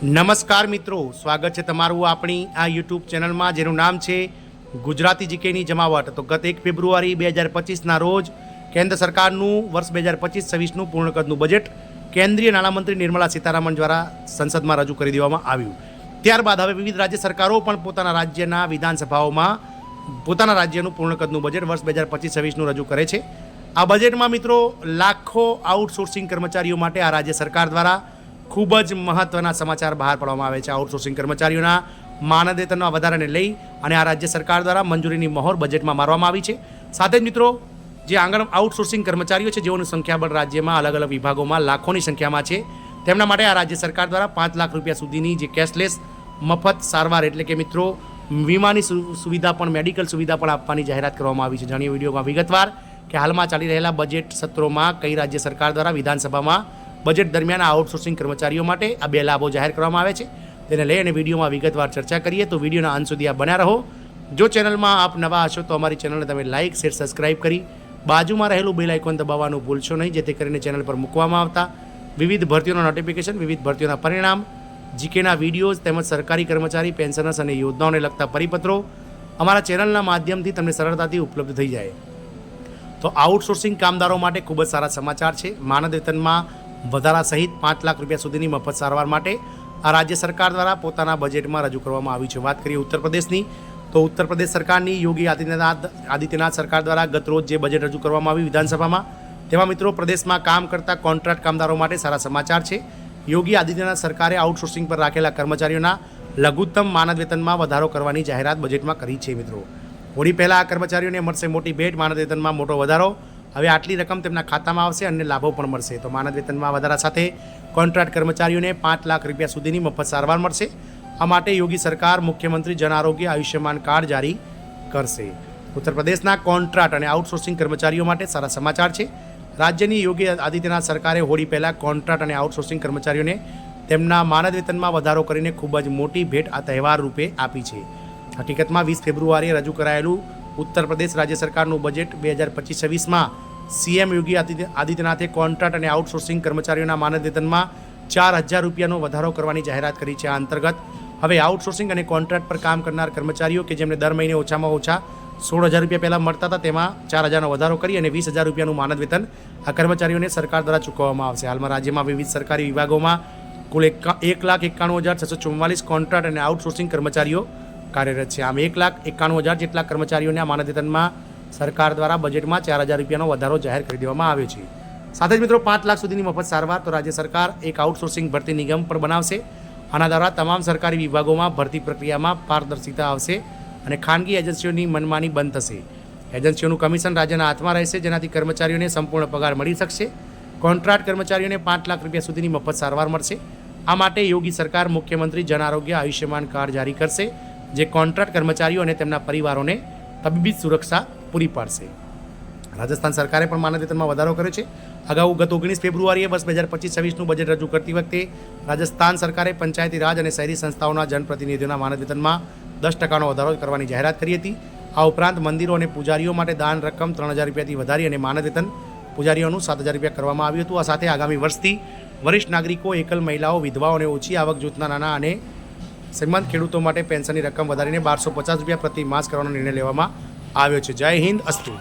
નમસ્કાર મિત્રો, સ્વાગત છે તમારું આપણી આ યુટ્યુબ ચેનલમાં જેનું નામ છે ગુજરાતી જીકેની જમાવટ। તો ગત 1 ફેબ્રુઆરી 2025ના રોજ કેન્દ્ર સરકારનું વર્ષ 2025-26નું પૂર્ણ કદનું બજેટ કેન્દ્રીય નાણામંત્રી નિર્મલા સીતારામન દ્વારા સંસદમાં રજૂ કરી દેવામાં આવ્યું। ત્યારબાદ હવે વિવિધ રાજ્ય સરકારો પણ પોતાના રાજ્યના વિધાનસભાઓમાં પોતાના રાજ્યનું પૂર્ણ કદનું બજેટ વર્ષ 2025-26નું રજૂ કરે છે। આ બજેટમાં મિત્રો લાખો આઉટસોર્સિંગ કર્મચારીઓ માટે આ રાજ્ય સરકાર દ્વારા ખૂબ જ મહત્ત્વના સમાચાર બહાર પાડવામાં આવે છે। આઉટસોર્સિંગ કર્મચારીઓના માનદ વેતનમાં વધારાને લઈ અને આ રાજ્ય સરકાર દ્વારા મંજૂરીની મહોર બજેટમાં મારવામાં આવી છે। સાથે જ મિત્રો જે આંગણ આઉટસોર્સિંગ કર્મચારીઓ છે જેઓનું સંખ્યાબળ રાજ્યમાં અલગ અલગ વિભાગોમાં લાખોની સંખ્યામાં છે, તેમના માટે આ રાજ્ય સરકાર દ્વારા 5 લાખ રૂપિયા સુધીની જે કેશલેસ મફત સારવાર એટલે કે મિત્રો વીમાની સુવિધા પણ મેડિકલ સુવિધા પણ આપવાની જાહેરાત કરવામાં આવી છે। જાણીએ વિડીયોમાં વિગતવાર કે હાલમાં ચાલી રહેલા બજેટ સત્રોમાં કઈ રાજ્ય સરકાર દ્વારા વિધાનસભામાં બજેટ દરમિયાન આઉટસોર્સિંગ કર્મચારીઓ માટે આ 2 લાભો જાહેર કરવામાં આવે છે, તેને લઈ અને વિડીયોમાં વિગતવાર ચર્ચા કરીએ। તો વિડીયોના અંત સુધી આપ બન્યા રહો। જો ચેનલમાં આપ નવા હશો તો અમારી ચેનલને તમે લાઇક શેર સબસ્ક્રાઇબ કરી બાજુમાં રહેલું બેલ આઇકોન દબાવવાનું ભૂલશો નહીં, જેથી કરીને ચેનલ પર મૂકવામાં આવતા વિવિધ ભરતીઓના નોટિફિકેશન, વિવિધ ભરતીઓના પરિણામ, જીકેના વિડીયોઝ તેમજ સરકારી કર્મચારી પેન્શનર્સ અને યોજનાઓને લગતા પરિપત્રો અમારા ચેનલના માધ્યમથી તમને સરળતાથી ઉપલબ્ધ થઈ જાય। તો આઉટસોર્સિંગ કામદારો માટે ખૂબ જ સારા સમાચાર છે। માનદ વેતનમાં વધારા સહિત 5 લાખ રૂપિયા સુધીની મફત સારવાર માટે આ રાજ્ય સરકાર દ્વારા પોતાના બજેટમાં રજૂ કરવામાં આવ્યું છે। વાત કરીએ ઉત્તર પ્રદેશની, તો ઉત્તર પ્રદેશ સરકારની યોગી આદિત્યનાથ સરકાર દ્વારા ગત રોજ જે બજેટ રજૂ કરવામાં આવ્યું વિધાનસભામાં, તેમાં મિત્રો પ્રદેશમાં કામ કરતા કોન્ટ્રાક્ટ કામદારો માટે સારા સમાચાર છે। યોગી આદિત્યનાથ સરકારે આઉટસોર્સિંગ પર રાખેલા કર્મચારીઓના લઘુત્તમ માનદ વેતનમાં વધારો કરવાની જાહેરાત બજેટમાં કરી છે। મિત્રો હોળી પહેલાં આ કર્મચારીઓને મળશે મોટી ભેટ, માનદ વેતનમાં મોટો વધારો। હવે આટલી રકમ તેમના ખાતામાં આવશે અને લાભો પણ મળશે। તો માનદ વેતનમાં વધારા સાથે કોન્ટ્રાક્ટ કર્મચારીઓને 5 લાખ રૂપિયા સુધીની મફત સારવાર મળશે। આ માટે યોગી સરકાર મુખ્યમંત્રી જન આરોગ્ય આયુષ્યમાન કાર્ડ જારી કરશે। ઉત્તર પ્રદેશના કોન્ટ્રાક્ટ અને આઉટસોર્સિંગ કર્મચારીઓ માટે સારા સમાચાર છે। રાજ્યની યોગી આદિત્યનાથ સરકારે હોળી પહેલાં કોન્ટ્રાક્ટ અને આઉટસોર્સિંગ કર્મચારીઓને તેમના માનદ વેતનમાં વધારો કરીને ખૂબ જ મોટી ભેટ આ તહેવાર રૂપે આપી છે। હકીકતમાં 20 ફેબ્રુઆરીએ રજૂ કરાયેલું ઉત્તર પ્રદેશ રાજ્ય સરકારનું બજેટ 2025-26માં સીએમ યોગી આદિત્યનાથે કોન્ટ્રાક્ટ અને આઉટસોર્સિંગ કર્મચારીઓના માનદ વેતનમાં 4,000 રૂપિયાનો વધારો કરવાની જાહેરાત કરી છે। આ અંતર્ગત હવે આઉટસોર્સિંગ અને કોન્ટ્રાક્ટ પર કામ કરનાર કર્મચારીઓ કે જેમને દર મહિને ઓછામાં ઓછા 16,000 રૂપિયા પહેલાં મળતા હતા, તેમાં 4,000નો વધારો કરી અને 20,000 રૂપિયાનું માનદ વેતન આ કર્મચારીઓને સરકાર દ્વારા ચૂકવવામાં આવશે। હાલમાં રાજ્યમાં વિવિધ સરકારી વિભાગોમાં કુલ 1,91,644 કોન્ટ્રાક્ટ અને આઉટસોર્સિંગ કર્મચારીઓ કાર્યરત છે। આમ 1,91,000 જેટલા કર્મચારીઓને આ માનદ વેતનમાં સરકાર દ્વારા બજેટમાં 4,000 રૂપિયાનો વધારો જાહેર કરી દેવામાં આવ્યો છે। સાથે જ મિત્રો 5 લાખ સુધીની મફત સારવાર તો રાજ્ય સરકાર એક આઉટસોર્સિંગ ભરતી નિગમ પણ બનાવશે। આના દ્વારા તમામ સરકારી વિભાગોમાં ભરતી પ્રક્રિયામાં પારદર્શિતા આવશે અને ખાનગી એજન્સીઓની મનમાની બંધ થશે। એજન્સીઓનું કમિશન રાજ્યના હાથમાં રહેશે, જેનાથી કર્મચારીઓને સંપૂર્ણ પગાર મળી શકશે। કોન્ટ્રાક્ટ કર્મચારીઓને 5 લાખ રૂપિયા સુધીની મફત સારવાર મળશે। આ માટે યોગી સરકાર મુખ્યમંત્રી જન આરોગ્ય આયુષ્યમાન કાર્ડ જારી કરશે, જે કોન્ટ્રાક્ટ કર્મચારીઓ અને તેમના પરિવારોને તબીબી સુરક્ષા પૂરી પાડશે। રાજસ્થાન સરકારે પણ માનદ વેતનમાં વધારો કર્યો છે। અગાઉ ગત 19 ફેબ્રુઆરીએ વર્ષ 2025-26નું બજેટ રજૂ કરતી વખતે રાજસ્થાન સરકારે પંચાયતી રાજ અને શહેરી સંસ્થાઓના જનપ્રતિનિધિઓના માનદ વેતનમાં 10% વધારો કરવાની જાહેરાત કરી હતી। આ ઉપરાંત મંદિરો અને પૂજારીઓ માટે દાન રકમ 3,000 રૂપિયાથી વધારી અને માનદ વેતન પૂજારીઓનું 7,000 રૂપિયા કરવામાં આવ્યું હતું। આ સાથે આગામી વર્ષથી વરિષ્ઠ નાગરિકો, એકલ મહિલાઓ, વિધવાઓ અને ઓછી આવક જૂથના નાના અને શ્રીમંત ખેડૂતો માટે પેન્શનની રકમ વધારીને 1,250 રૂપિયા પ્રતિ માસ કરવાનો નિર્ણય લેવામાં આવ્યો છે। જય હિન્દ, અસ્તુ।